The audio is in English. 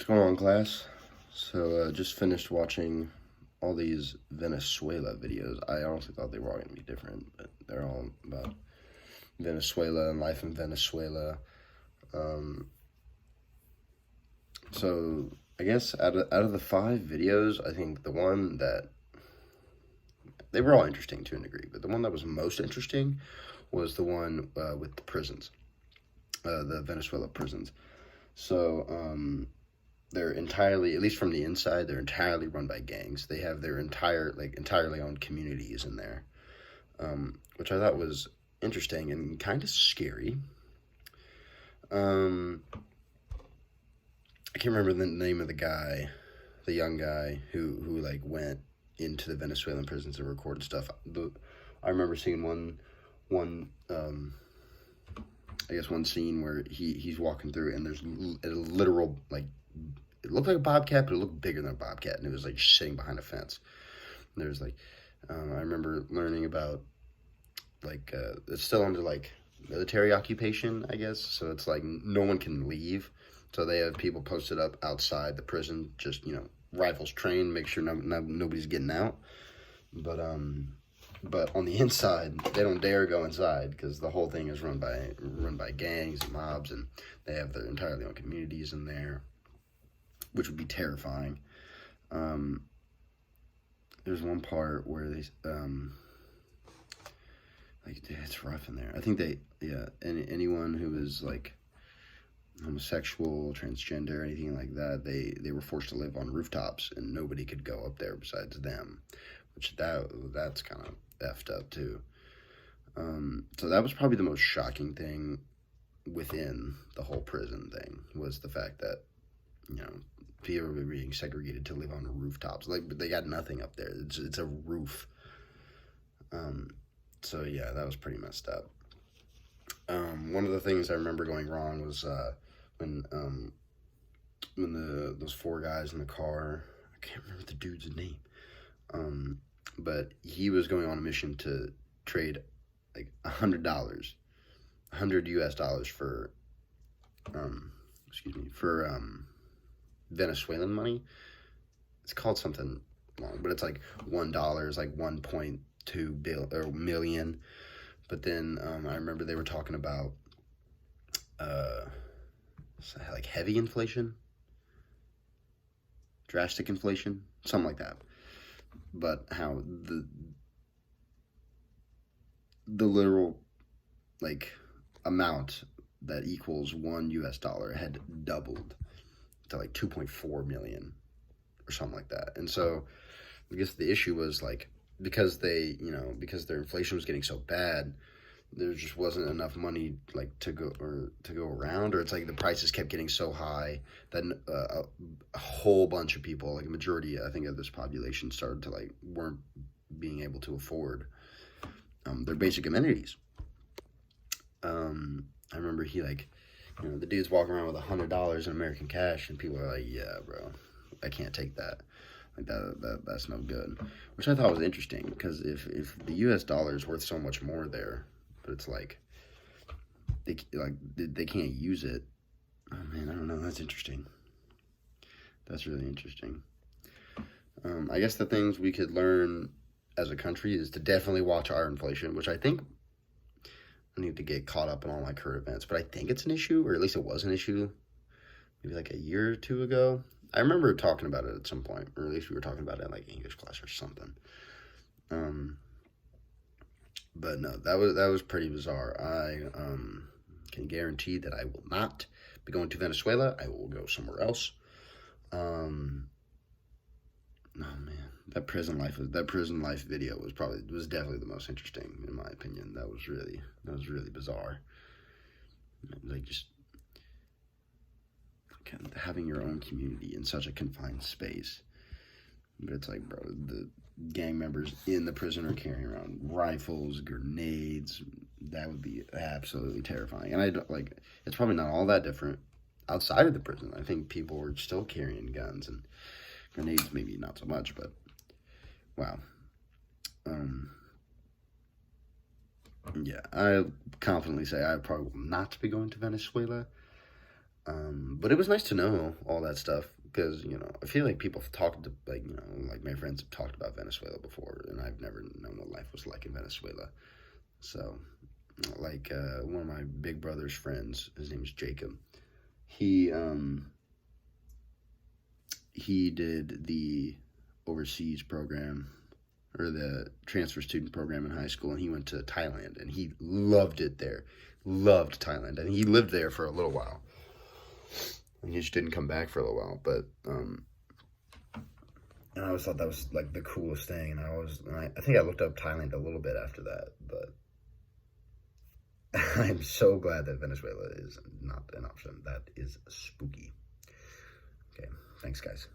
What's going on, class? So, just finished watching all these Venezuela videos. I honestly thought they were all going to be different, but they're all about Venezuela and life in Venezuela. Um, so, I guess out of the five videos, I think the one that they were all interesting to a degree, but the one that was most interesting was the one with the prisons, the Venezuela prisons. So, they're entirely, at least from the inside, they're entirely run by gangs. They have their entirely owned communities in there, which I thought was interesting and kind of scary. Um, I can't remember the name of the guy, the young guy who like went into the Venezuelan prisons and recorded stuff. I remember seeing one I guess one scene where he's walking through and there's a literal like it looked like a bobcat, but it looked bigger than a bobcat, and it was like sitting behind a fence. And there's like, I remember learning about like it's still under like military occupation, I guess. So it's like no one can leave. So they have people posted up outside the prison, just rifles trained, make sure nobody's getting out. But on the inside, they don't dare go inside because the whole thing is run by gangs and mobs, and they have their entirely own communities in there, which would be terrifying. There's one part where they, like, it's rough in there. I think anyone who is like homosexual, transgender, anything like that, they were forced to live on rooftops, and nobody could go up there besides them, which that's kind of effed up too. So that was probably the most shocking thing within the whole prison thing was the fact that people were being segregated to live on rooftops. Like they got nothing up there. It's a roof. So yeah, that was pretty messed up. One of the things I remember going wrong was when those four guys in the car. I can't remember the dude's name. But he was going on a mission to trade like $100, $100 for Venezuelan money. It's called something long, but it's like $1 is like 1.2 million. But then I remember they were talking about like heavy inflation, drastic inflation, something like that. But how the literal like amount that equals $1 had doubled to like 2.4 million or something like that. And so I guess the issue was like because because their inflation was getting so bad, there just wasn't enough money like to go around, or it's like the prices kept getting so high that a whole bunch of people, like a majority I think of this population, started to like weren't being able to afford their basic amenities. I remember the dude's walking around with $100 in American cash, and people are like, "Yeah, bro, I can't take that. Like that's no good." Which I thought was interesting because if the U.S. dollar is worth so much more there, but it's like they can't use it. Oh man, I don't know. That's interesting. That's really interesting. I guess the things we could learn as a country is to definitely watch our inflation, which I think I need to get caught up in all my current events, but I think it's an issue, or at least it was an issue maybe like a year or two ago. I remember talking about it at some point, or at least we were talking about it in like English class or something. But no, that was pretty bizarre. I can guarantee that I will not be going to Venezuela. I will go somewhere else. Oh man, that prison life video was definitely the most interesting in my opinion. That was really bizarre. Like just kind of having your own community in such a confined space. But it's like, bro, the gang members in the prison are carrying around rifles, grenades. That would be absolutely terrifying. And I don't like. It's probably not all that different outside of the prison. I think people were still carrying guns and grenades, maybe not so much, but wow. Yeah, I confidently say I probably will not be going to Venezuela. But it was nice to know all that stuff because, you know, I feel like people have talked to, like, you know, like my friends have talked about Venezuela before, and I've never known what life was like in Venezuela. So, like, one of my big brother's friends, his name is Jacob. He he did the overseas program or the transfer student program in high school, and he went to Thailand, and he loved it there. Loved Thailand, and he lived there for a little while. And he just didn't come back for a little while, but and I always thought that was like the coolest thing. And I think I looked up Thailand a little bit after that, but I'm so glad that Venezuela is not an option. That is spooky. Okay, thanks, guys.